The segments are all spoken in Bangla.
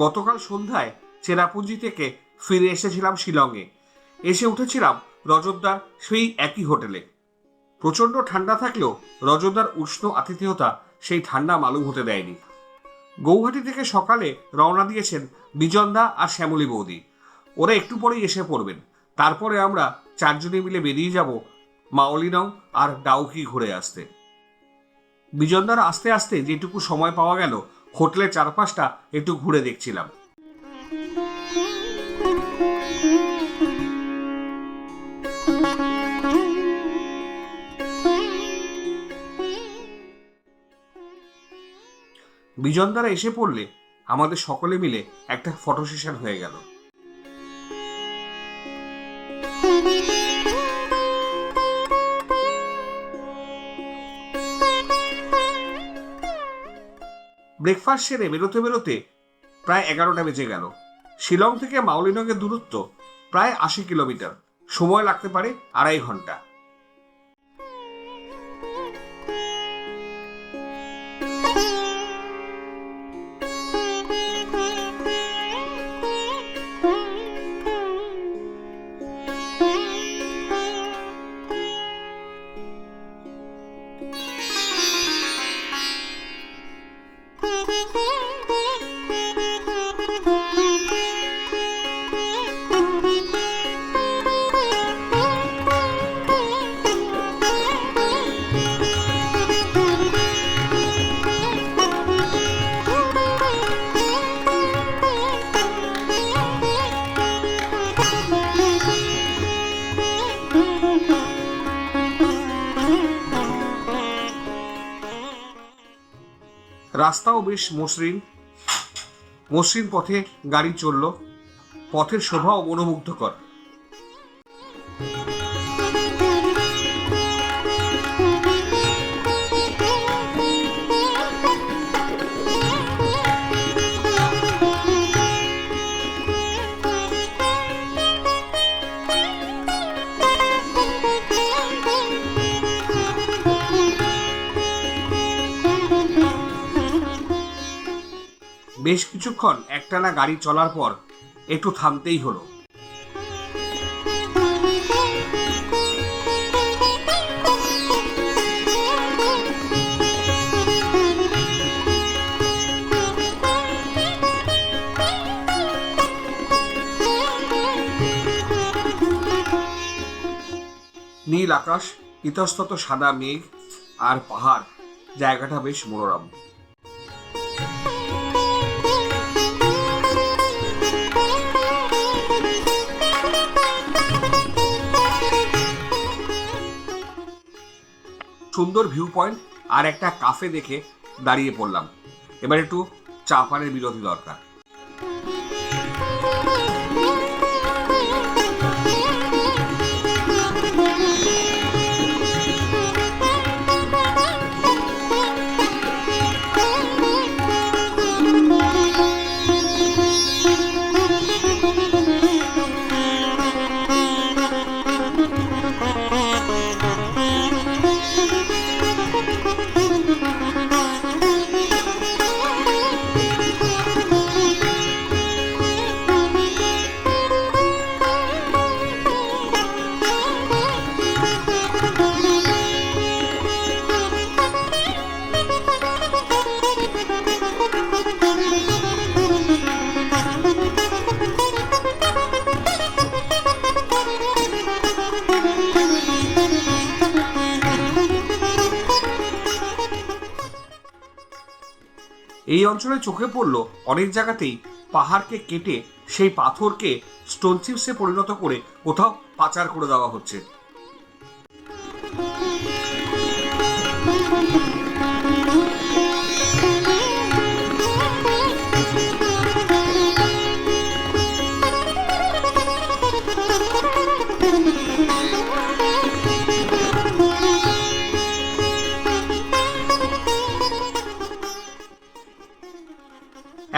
গতকাল সন্ধ্যায় চেরাপুঞ্জি থেকে ফিরে এসেছিলাম শিলংয়ে। এসে উঠেছিলাম রজতদার সেই একই হোটেলে। প্রচণ্ড ঠান্ডা থাকলেও রজতদার উষ্ণ আতিথেয়তা সেই ঠান্ডা মালুম হতে দেয়নি। গৌহাটি থেকে সকালে রওনা দিয়েছেন বিজনদা আর শ্যামলী বৌদি। ওরা একটু পরেই এসে পড়বেন। তারপরে আমরা চারজনে মিলে বেরিয়ে যাব মাওলিনং আর ডাউকি ঘুরে আসতে। বিজনদার আস্তে আস্তে যেটুকু সময় পাওয়া গেল হোটেলের চারপাশটা একটু ঘুরে দেখছিলাম। বিজনদারা এসে পড়লে আমাদের সকলে মিলে একটা ফটো সেশন হয়ে গেল। ব্রেকফাস্ট সেরে বেরোতে বেরোতে প্রায় 11টা বেজে গেল। শিলং থেকে মাওলিনংয়ের দূরত্ব প্রায় 80 কিলোমিটার। সময় লাগতে পারে 2.5 ঘন্টা। রাস্তাও বেশ মসৃণ মসৃণ পথে গাড়ি চলল। পথের শোভাও মনোমুগ্ধকর। বেশ কিছুক্ষণ একটানা গাড়ি চলার পর একটু থামতেই হলো। নীল আকাশ, ইতস্তত সাদা মেঘ আর পাহাড়, জায়গাটা বেশ মনোরম। সুন্দর ভিউ পয়েন্ট আর একটা কাফে দেখে দাঁড়িয়ে পড়লাম। এবার একটু চা পানের বিরতি দরকার। এই অঞ্চলে চোখে পড়ল অনেক জায়গাতেই পাহাড়কে কেটে সেই পাথরকে স্টোন চিপসে পরিণত করে কোথাও পাচার করে দেওয়া হচ্ছে।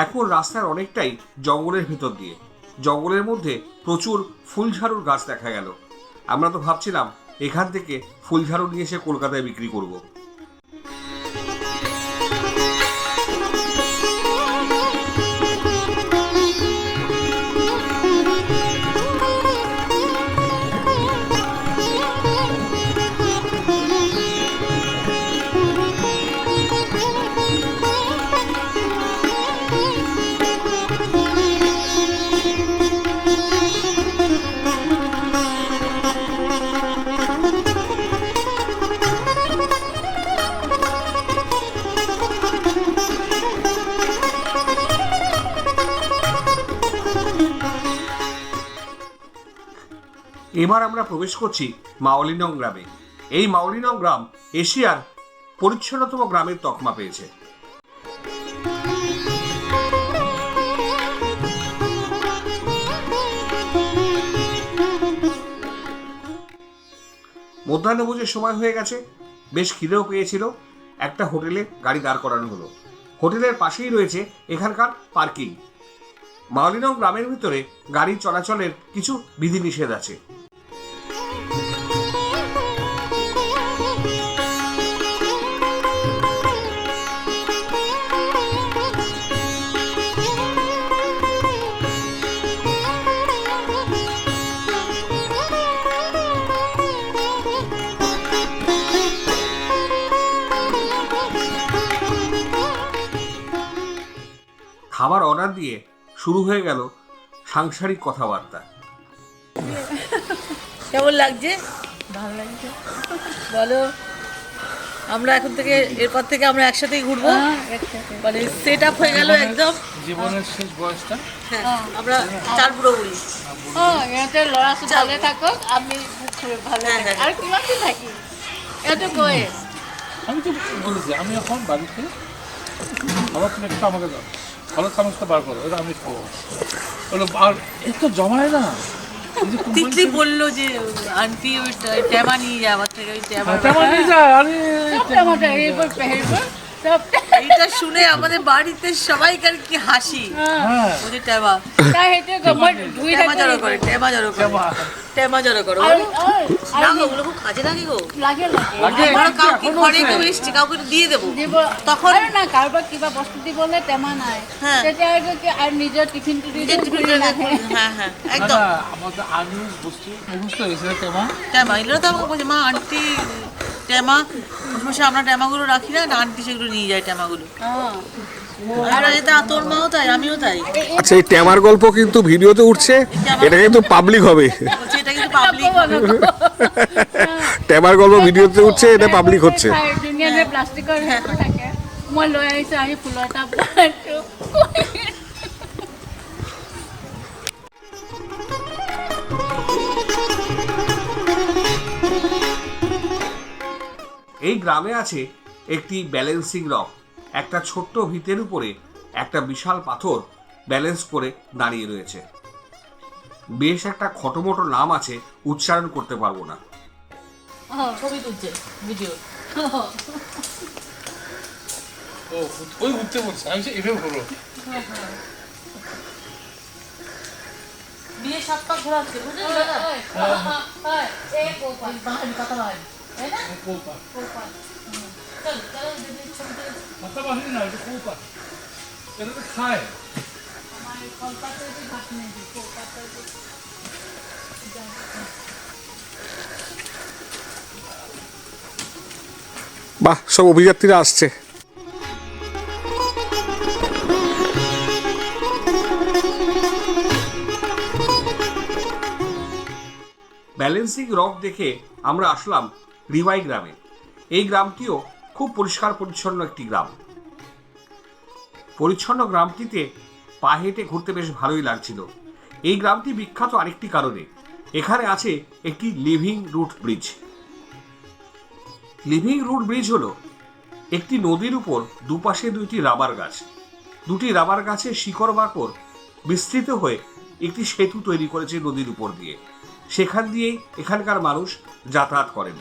এখন রাস্তার অনেকটাই জঙ্গলের ভেতর দিয়ে। জঙ্গলের মধ্যে প্রচুর ফুলঝাড়ুর গাছ দেখা গেল। আমরা তো ভাবছিলাম এখান থেকে ফুলঝাড়ু নিয়ে এসে কলকাতায় বিক্রি করব। এবার আমরা প্রবেশ করছি মাওলিনং গ্রামে। এই মাওলিনং গ্রাম এশিয়ার পরিচ্ছন্নতম গ্রামের তকমা পেয়েছে। মধ্যাহ্নভোজের সময় হয়ে গেছে, বেশ খিদেও পেয়েছিল। একটা হোটেলে গাড়ি দাঁড় করানো হলো। হোটেলের পাশেই রয়েছে এখানকার পার্কিং। মাওলিনং গ্রামের ভিতরে গাড়ি চলাচলের কিছু বিধিনিষেধ আছে। খাবার অর্ডার দিয়ে শুরু হয়ে গেল সাংসারিক কথাবার্তা। কেমন লাগছে? ভালো লাগছে। বলো, আমরা এখন থেকে এরপর থেকে আমরা একসাথেই ঘুরবো, মানে সেট আপ হয়ে গেল একদম জীবনের শেষ বয়সটা। হ্যাঁ, আমরা চার বুড়ো বুড়ি। এটা ল'ৰা ছোৱালী থাকক, আমি ভালো আর কিমান দিন থাকি এটা কয়ে। আমি তো বলেছি আমি এখন বাড়িতে খাবার তুমি একটু আমাকে দাও, ভালো চামচটা বার করো, এটা আমি খাবো। বলো আর একটু জমায় না। তিতলি বললো যে আন্টি ওই ট্যামা নিয়ে যাওয়ার থেকে ওই ট্যামা নিয়ে যায়। আরে টমাটার এরপর পেহেরপর সব এইটা শুনে আমাদের বাড়িতে সবাইকার কি হাসি। হ্যাঁ ওদের ট্যামা তাই হেতে গমত ধুই ট্যামা জড়ো করে, ট্যামা জড়ো করে, ট্যামা জড়ো করো। না গো, ওগুলো খুব কাজে লাগে গো। লাগে আমরা কাউকে ঘরে কেউ এসছি, কাউকে দিয়ে দেবো দিব তখন আৰু না কাৰোবাক কিবা বস্তু দিবলৈ টেমা নাই, হ্যাঁ। তেতিয়া আৰু কি আৰু নিজৰ টিফিনটো দি নিজের টিফিন ঘূৰি নাহে। হ্যাঁ হ্যাঁ একদম আমাদের আনুষ বস্তু মুখস্থ হয়েছে কেমন। ট্যামা এগুলো তো আমাকে বলছে, মা আন্টি ট্যামা সমস্যা, আমরা ট্যামাগুলো রাখি না, আন্টি সেগুলো নিয়ে যায় ট্যামাগুলো। আমরা যেটা তোর মাও তাই, আমিও তাই। আচ্ছা, এই ট্যামার গল্প কিন্তু ভিডিওতে উঠছে, এটা কিন্তু পাবলিক হবে। বলছি এটা কিন্তু পাবলিক। ট্যামার গল্প ভিডিওতে উঠছে, এটা পাবলিক হচ্ছে। ধুনীয়া যে প্লাষ্টিকৰ হেৰিটো থাকে, মই লৈ আহিছোঁ আহি ফুলৰ এটা পাইছোঁ। এই গ্রামে আছে একটি ব্যালেন্সিং রক। একটা ছোট্ট ভিতের উপরে একটা বিশাল পাথর ব্যালেন্স করে দাঁড়িয়ে রয়েছে। বেশ একটা খটোমটো নাম আছে, উচ্চারণ করতে পারবো না। ছবি তুলছে ভিডিও। ও ওই উঠতে বলছে, আমি এভাবে করবো। বিয়ে 7 পাক ঘোরাচ্ছে, বুঝলেন দাদা? এই গোপাল বাহারি কথা বাহারি, তাই না? কৌপা চল চলো দিদি ছবি তুলে। মাথা বাহিনী না, এটা কৌপা, এটা তো খায়। আমার কলকাতা থেকে ভাত নিয়ে দিই, কলকাতা বাহ, সব অভিযাত্রীরা আসছে। ব্যালেন্সিং রক দেখে আমরা আসলাম রিভাই গ্রামে। এই গ্রামটিও খুব পরিষ্কার পরিচ্ছন্ন একটি গ্রাম। পরিচ্ছন্ন গ্রামটিতে পা হেঁটে ঘুরতে বেশ ভালোই লাগছিল। এই গ্রামটি বিখ্যাত আরেকটি কারণে, এখানে আছে একটি living root bridge. Living root bridge হলো একটি নদীর উপর দুপাশে দুইটি রাবার গাছ, দুটি রাবার গাছের শিকড় বাকড় বিস্তৃত হয়ে একটি সেতু তৈরি করেছে নদীর উপর দিয়ে। সেখান দিয়েই এখানকার মানুষ যাতায়াত করেন।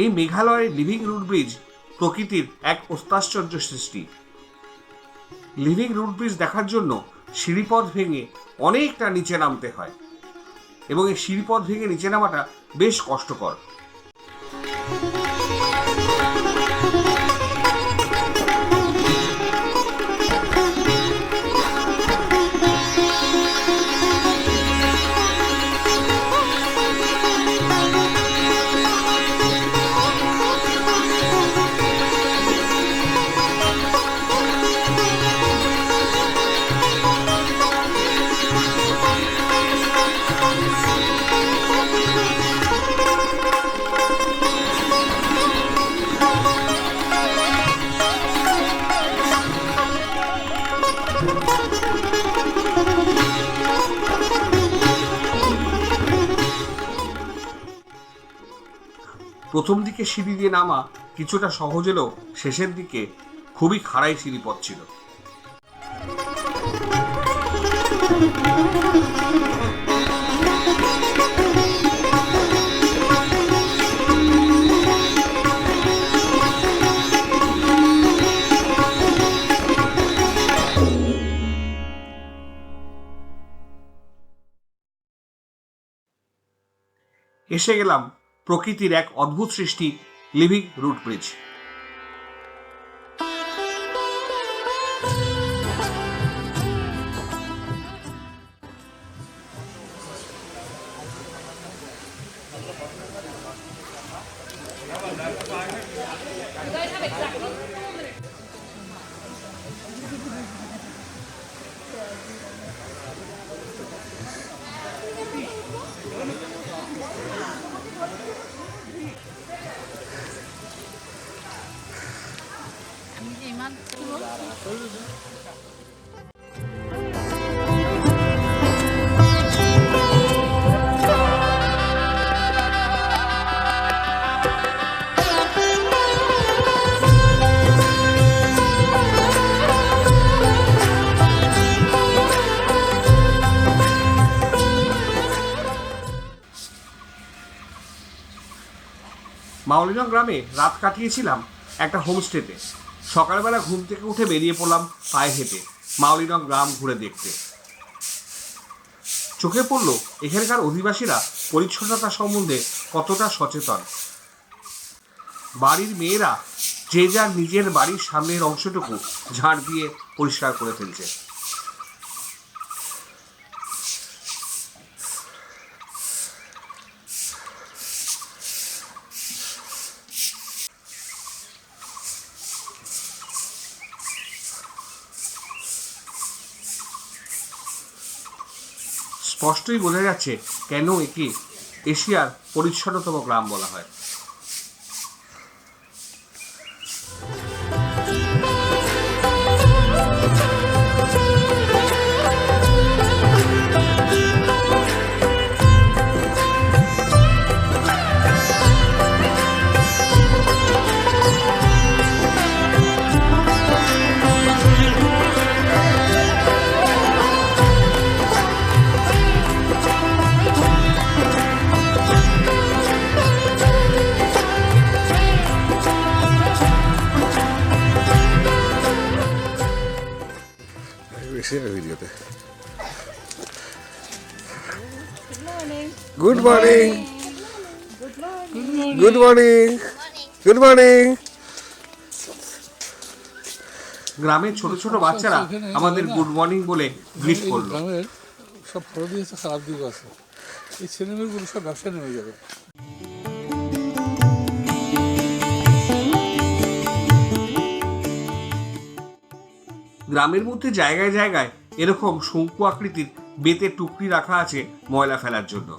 এই মেঘালয়ের লিভিং রুট ব্রিজ প্রকৃতির এক অত্যাশ্চর্য সৃষ্টি। লিভিং রুট ব্রিজ দেখার জন্য সিঁড়িপথ ভেঙে অনেকটা নিচে নামতে হয়, এবং এই সিঁড়িপথ ভেঙে নিচে নামাটা বেশ কষ্টকর। প্রথম দিকে সিঁড়ি দিয়ে নামা কিছুটা সহজ হলেও শেষের দিকে খুবই খাড়াই সিঁড়ি পথ ছিল। এসে গেলাম প্রকৃতির এক অদ্ভুত সৃষ্টি লিভিং রুট ব্রিজ। মাওলিনং গ্রামে রাত কাটিয়েছিলাম একটা হোমস্টেতে। সকালবেলা ঘুম থেকে উঠে বেরিয়ে পড়লাম পায়ে হেঁটে মাওলিনং গ্রাম ঘুরে দেখতে। চোখে পড়ল এখানকার অধিবাসীরা পরিচ্ছন্নতা সম্বন্ধে কতটা সচেতন। বাড়ির মেয়েরা যে যার নিজের বাড়ির সামনের অংশটুকু ঝাড় দিয়ে পরিষ্কার করে ফেলছে। স্পষ্টই বোঝা যাচ্ছে কেন একে এশিয়ার পরিচ্ছন্নতম গ্রাম বলা হয়। ভিডিওতে good morning, good morning, good morning. গ্রামের ছোট ছোট বাচ্চারা আমাদের গুড মর্নিং বলে গ্রিট করলো। গ্রামের সব ভালো দিক আছে, খারাপ দিক আছে। এই ছেলেমেয়েগুলো সব ব্যবসা নেমে যাবে। গ্রামের মধ্যে জায়গায় জায়গায় এরকম শঙ্কু আকৃতির বেতের টুকরি রাখা আছে ময়লা ফেলার জন্য।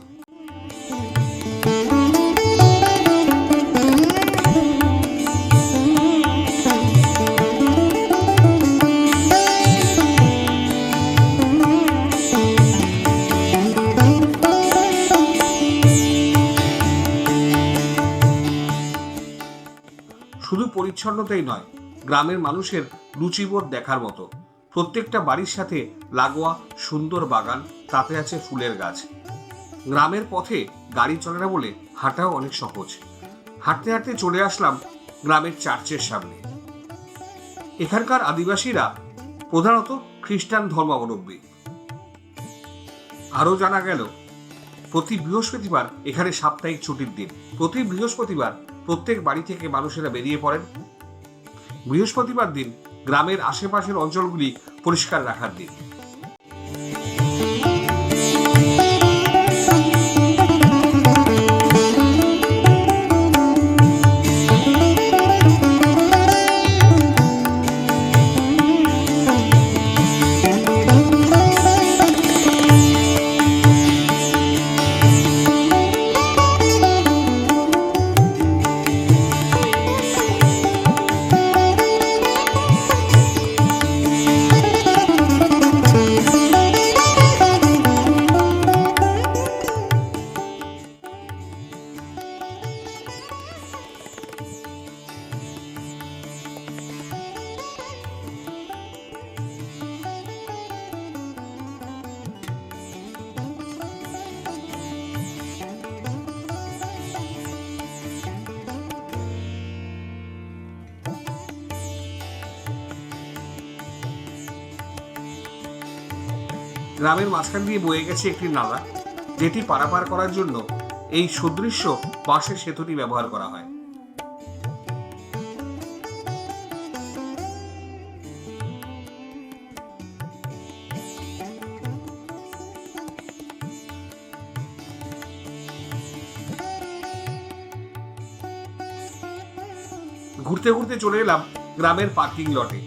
শুধু পরিচ্ছন্নতাই নয়, গ্রামের মানুষের রুচিবোধ দেখার মতো। প্রত্যেকটা বাড়ির সাথে লাগোয়া সুন্দর বাগান, তাতে আছে ফুলের গাছ। গ্রামের পথে গাড়ি চলে না বলে হাঁটাও অনেক সহজ। হাঁটতে হাঁটতে চলে আসলাম গ্রামের চার্চের সামনে। এখানকার আদিবাসীরা প্রধানত খ্রিস্টান ধর্মাবলম্বী। আরও জানা গেল প্রতি বৃহস্পতিবার এখানে সাপ্তাহিক ছুটির দিন। প্রতি বৃহস্পতিবার প্রত্যেক বাড়ি থেকে মানুষেরা বেরিয়ে পড়েন। বৃহস্পতিবার দিন গ্রামের আশেপাশের অঞ্চলগুলি পরিষ্কার রাখার দিন। গ্রামের মাঝখান দিয়ে বয়ে গেছে একটি নালা, যেটি পারাপার করার জন্য এই সুদৃশ্য বাঁশের সেতুটি ব্যবহার করা হয়। ঘুরতে ঘুরতে চলে এলাম গ্রামের পার্কিং লটে।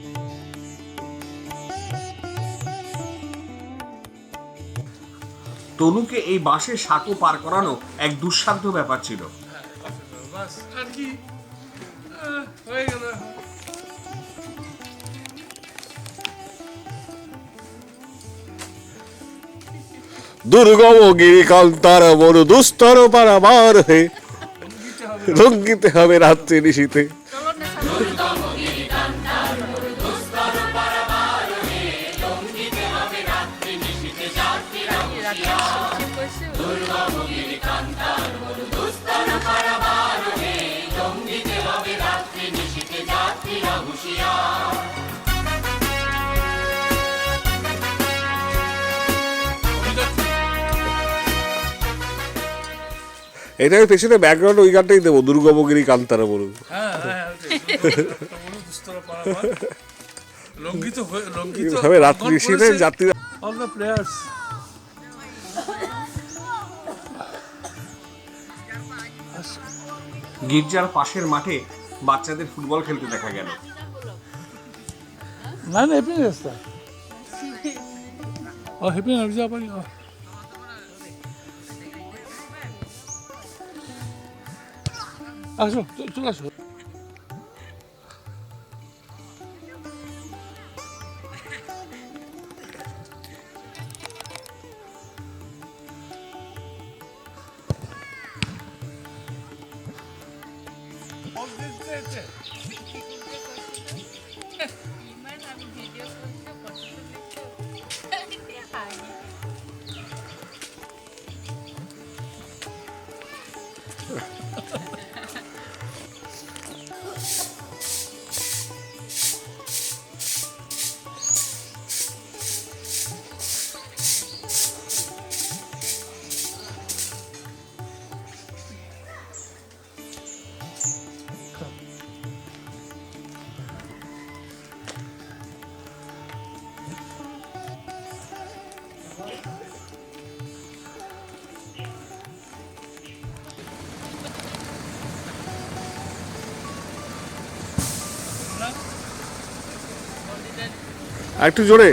তনুকে এই বাঁশের সাঁকো পার করানো এক দুঃসাধ্য ব্যাপার ছিল। বাস আর কি হয়ে গেল। দুর্গম গিরিকান্তার বড় দুস্তর পারাবার হে, রঙ্গিতে হবে রাত্রি নিশীতে। এটা আমি পেছনে ব্যাকগ্রাউন্ড ওই গানটাই দেবো, দুর্গমগিরি কান্তারা বলুন। হ্যাঁ হ্যাঁ দুস্তর পারাবার লঙ্ঘিত হবে রাত্রি নিশীতে যাত্রীরা। All the players. গির্জার পাশের মাঠে বাচ্চাদের ফুটবল খেলতে দেখা গেল। না না হেপি রাস্তা ও হেপি না যা পারি। আসো চলে আসো। আর একটু জোরে।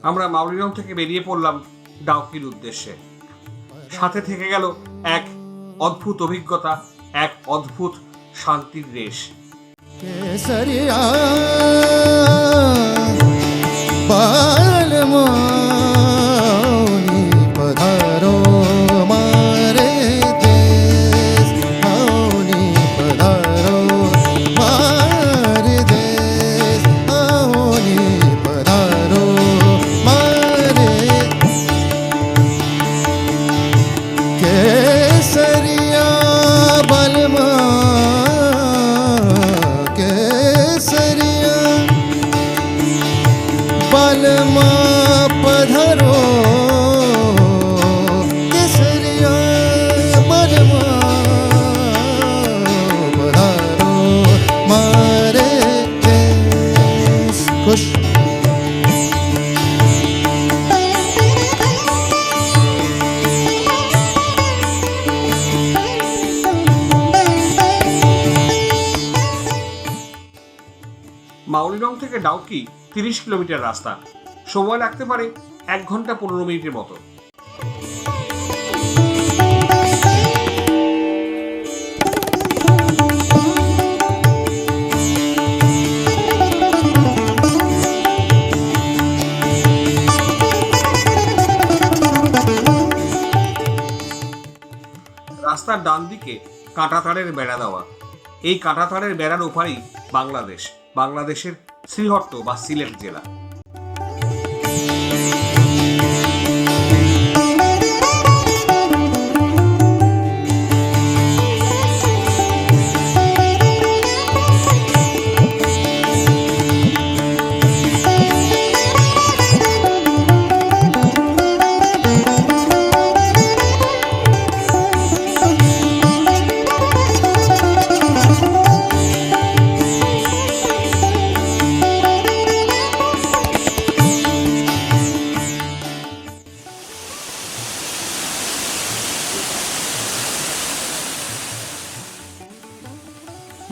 আমরা মাউলিরং থেকে বেরিয়ে পড়লাম ডাউকির উদ্দেশ্যে। সাথে থেকে গেল এক অদ্ভুত অভিজ্ঞতা, এক অদ্ভুত শান্তির রেশ। केसरिया बालमौनी पधारो मारे देश, मौनी पधारो मारे देश, मौनी पधारो मारे केसरिया बालमा केसरिया बालमा पधारो केसरिया बालमा पधारो मारे देश। खुश মাউলিরং থেকে ডাউকি 30 কিলোমিটার রাস্তা, সময় লাগতে পারে 1 ঘন্টা 15 মিনিটের মতো। রাস্তার ডান দিকে কাঁটাতারের বেড়া দেওয়া, এই কাঁটাতারের বেড়ার ওপারেই বাংলাদেশ, বাংলাদেশের শ্রীহট্ট বা সিলেট জেলা।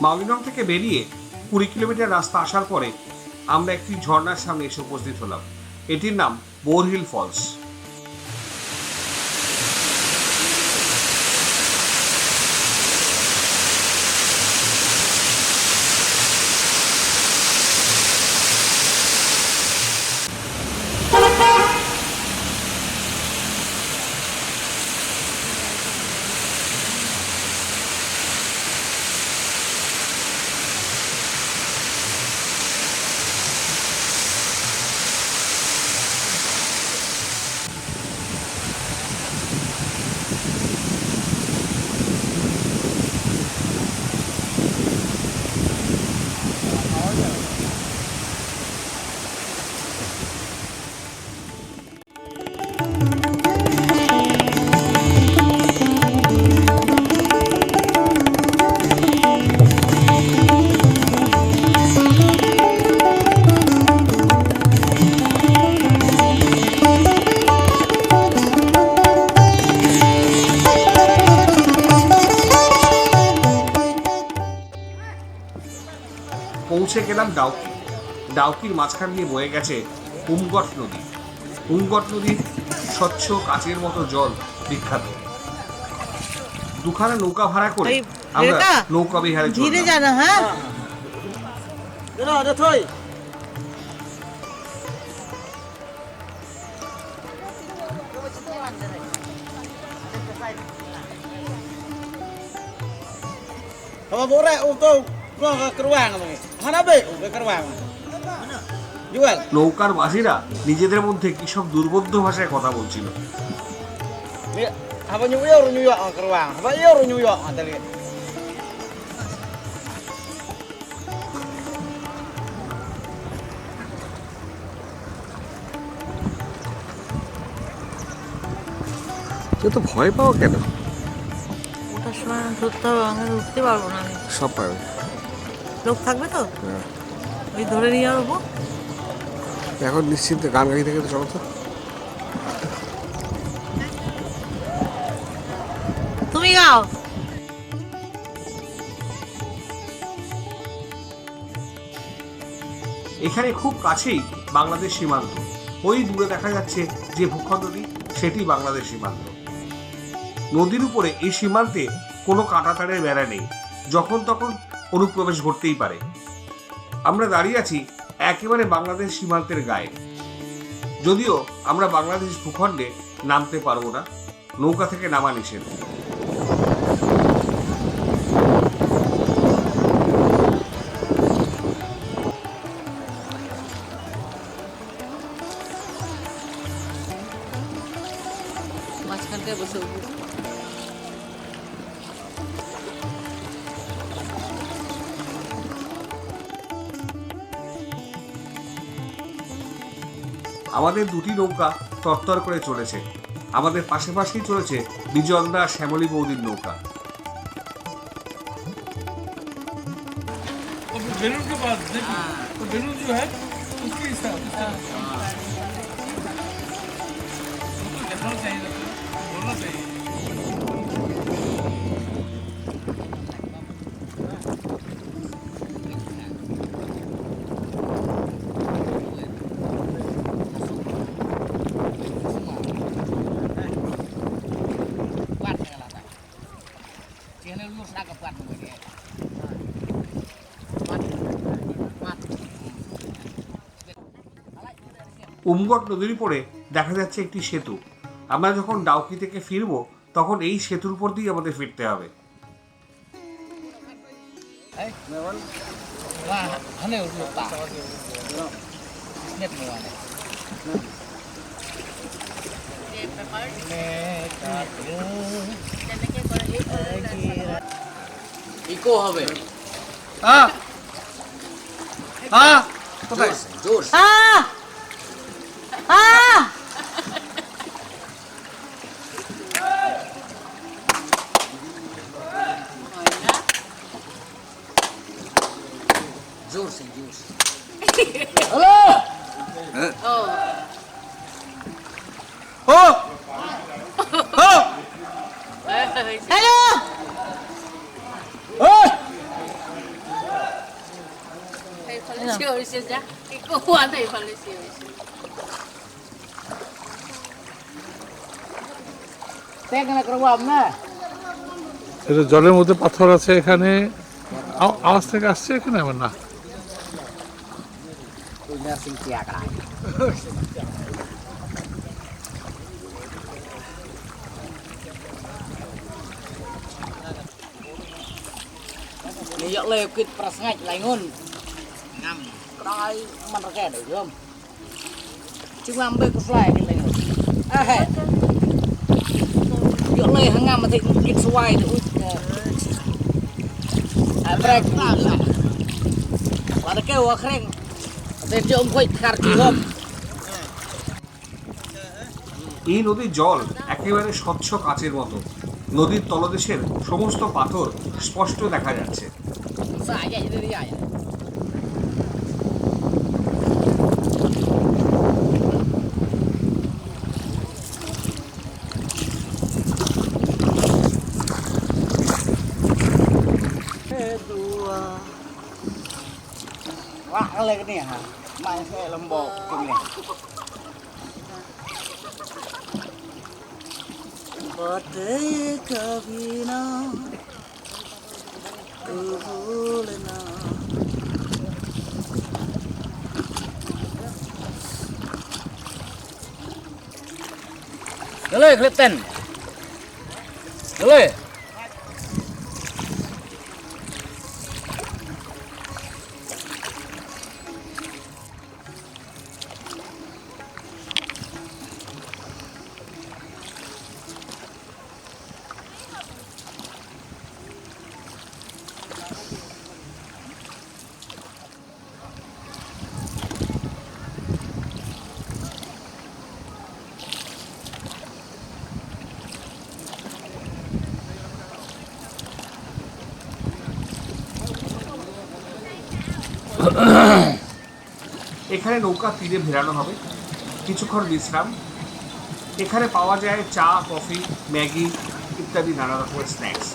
মাউলিনং থেকে বেরিয়ে 20 কিলোমিটার রাস্তা আসার পরে আমরা একটি ঝর্ণার সামনে এসে উপস্থিত হলাম। এটির নাম বোরহিল ফলস। পৌঁছে গেলাম ডাউকি। ডাউকির মাঝখান দিয়ে বয়ে গেছে উমগট নদী। উমগট নদীর স্বচ্ছ কাচের মতো জল বিখ্যাত। দুখানা নৌকা ভাড়া করে আমরা নৌকা বিহারে ধীরে চললাম। জানা, হ্যাঁ Kalau boleh untuk gua ke keruang nih. Mana be? Ke keruang. Jual. নৌকার মাঝিরা নিজেদের মধ্যে কি সব দুর্বোধ্য ভাষায় কথা বলছিল। Apa nyuyur nyuyur ke keruang. Apa nyuyur nyuyur tadi. তো ভয় পাও কেন? ওটার সময় ধরতে হবে, আমি উঠতে পারবো না। আমি সব পাবে। লোক থাকবে তো ওই ধরে নিয়ে আসবো। এখন নিশ্চিন্তে গান গাইতে গেলে চলো তো। তুমি গাও। এখানে খুব কাছেই বাংলাদেশ সীমান্ত। ওই দূরে দেখা যাচ্ছে যে ভূখণ্ডটি, সেটি বাংলাদেশ সীমান্ত। নদীর উপরে এই সীমান্তে কোনো কাঁটাতারের বেড়া নেই, যখন তখন অনুপ্রবেশ ঘটতেই পারে। আমরা দাঁড়িয়ে আছি একেবারে বাংলাদেশ সীমান্তের গায়ে। যদিও আমরা বাংলাদেশ ভূখণ্ডে নামতে পারবো না, নৌকা থেকে নামা নিষেধ। মাঝখানটায় বসে উঠবো। আমাদের দুটি নৌকা তরতর করে চলেছে। আমাদের পাশে পাশেই চলেছে বিজয়ন্দা আর শ্যামলী বৌদির নৌকা। बेलून के पास देखिए, तो बेलून जो है उसके हिसाब से देखना चाहिए, बोलना चाहिए। উমগট নদীর উপরে দেখা যাচ্ছে একটি সেতু। আমরা যখন ডাউকি থেকে ফিরবো তখন এই সেতুর উপর দিয়ে আমাদের ফিরতে হবে। Wah, aneh udah tak. Net mua này. Iko হবে। হ্যাঁ হ্যাঁ কোথায় জোর। জোর সে জোর। হ্যালো। ও ও হ্যালো ওই Thầy Malaysia chắc cái cô quan thầy Malaysia. tek na keruam na. এটা জলের মধ্যে পাথর আছে এখানে আওয়াজ থেকে আসছে এখানে আমার না Punya sing tiak lah. Lihat lekit prasngat laingun. Ngam. Krai menerka deh, Jom. Cuma ambil ke fly di laingun. Hei. Yuk leh ngam mati kit suai tu. Abrek lah. Lada ke wa kring. Te jom koi kar ki hom. এই নদীর জল একেবারে স্বচ্ছ কাচের মতো। নদীর তলদেশের সমস্ত পাথর স্পষ্ট দেখা যাচ্ছে। Sa ya jadi ya. Wah, lagi ni ha. Main saya lembok ni. बातें कभी ना तू भूलना Dulu Clifton. Dulu. এখানে নৌকা তীরে ভেড়ানো হবে, কিছুক্ষণ বিশ্রাম। এখানে পাওয়া যায় চা, কফি, ম্যাগি ইত্যাদি নানা রকমের স্ন্যাক্স।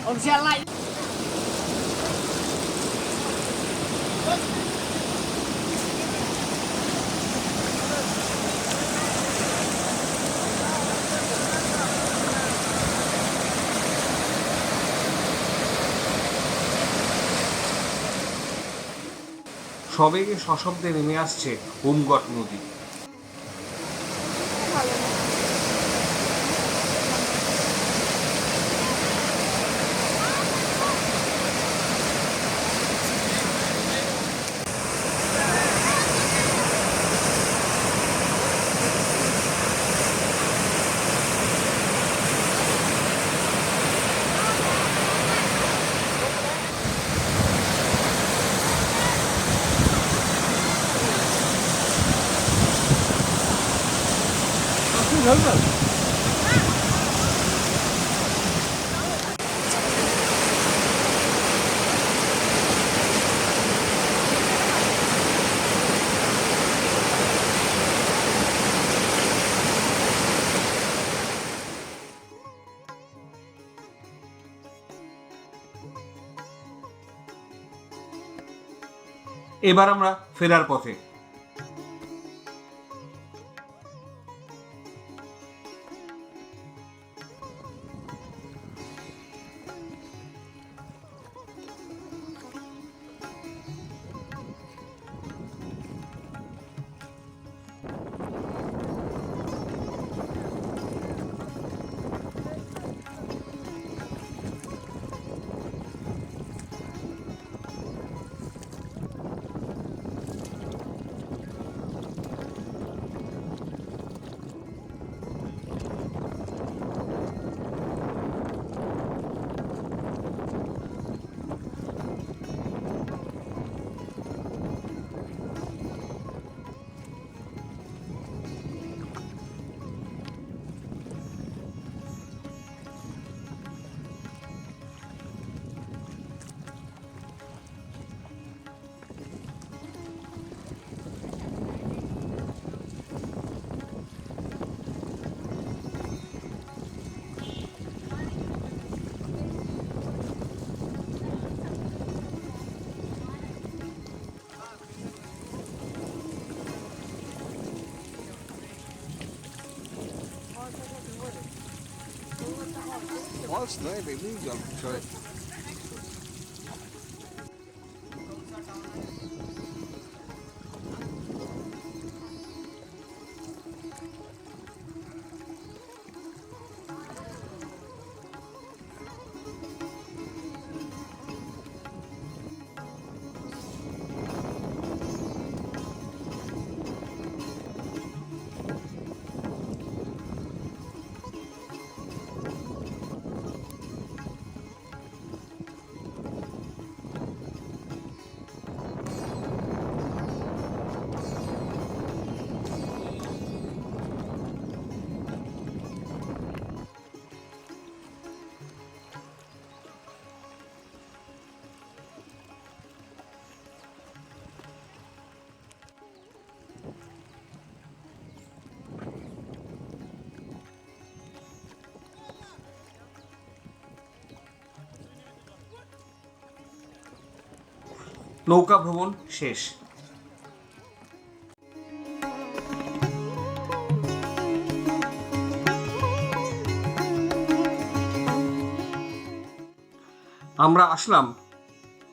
Om sial lain. সবেগে সশব্দে নেমে আসছে হোমগট নদী। এবার আমরা ফেরার পথে। ফলস নয়, এটা এমনি জল ছড়ে। নৌকা ভ্রমণ শেষ। আমরা আসলাম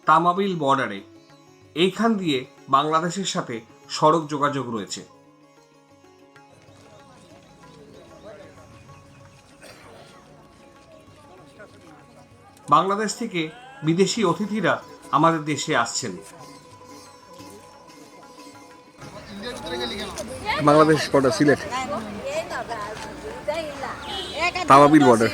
তামাবিল বর্ডারে। এইখান দিয়ে বাংলাদেশের সাথে সড়ক যোগাযোগ রয়েছে। বাংলাদেশ থেকে বিদেশি অতিথিরা আমাদের দেশে আসছেন। Bangladesh border, Sylhet Tamabil border.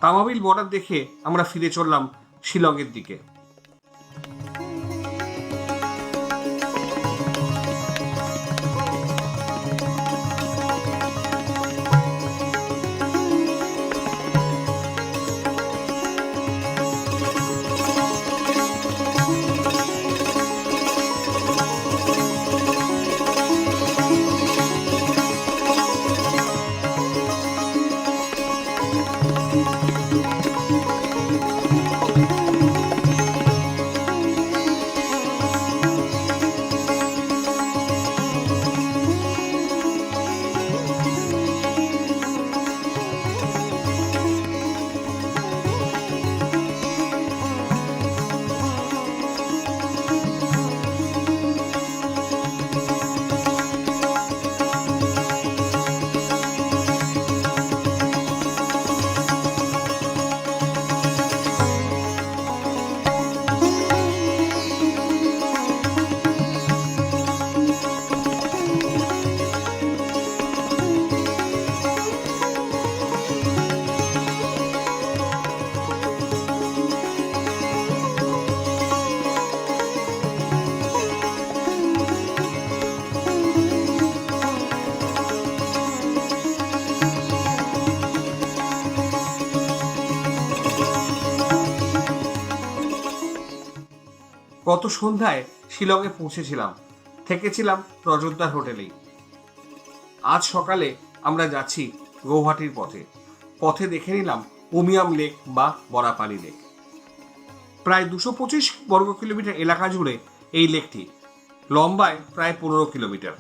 Tamabil border দেখে আমরা ফিরে চললাম শিলংয়ের দিকে। গত সন্ধ্যায় শিলংয়ে পৌঁছেছিলাম, থেকেছিলাম রজতদার হোটেলেই। আজ সকালে আমরা যাচ্ছি গৌহাটির পথে। পথে দেখে নিলাম উমিয়াম লেক বা বরাপানি লেক। প্রায় 225 বর্গ কিলোমিটার এলাকা জুড়ে এই লেকটি, লম্বায় প্রায় 15 কিলোমিটার।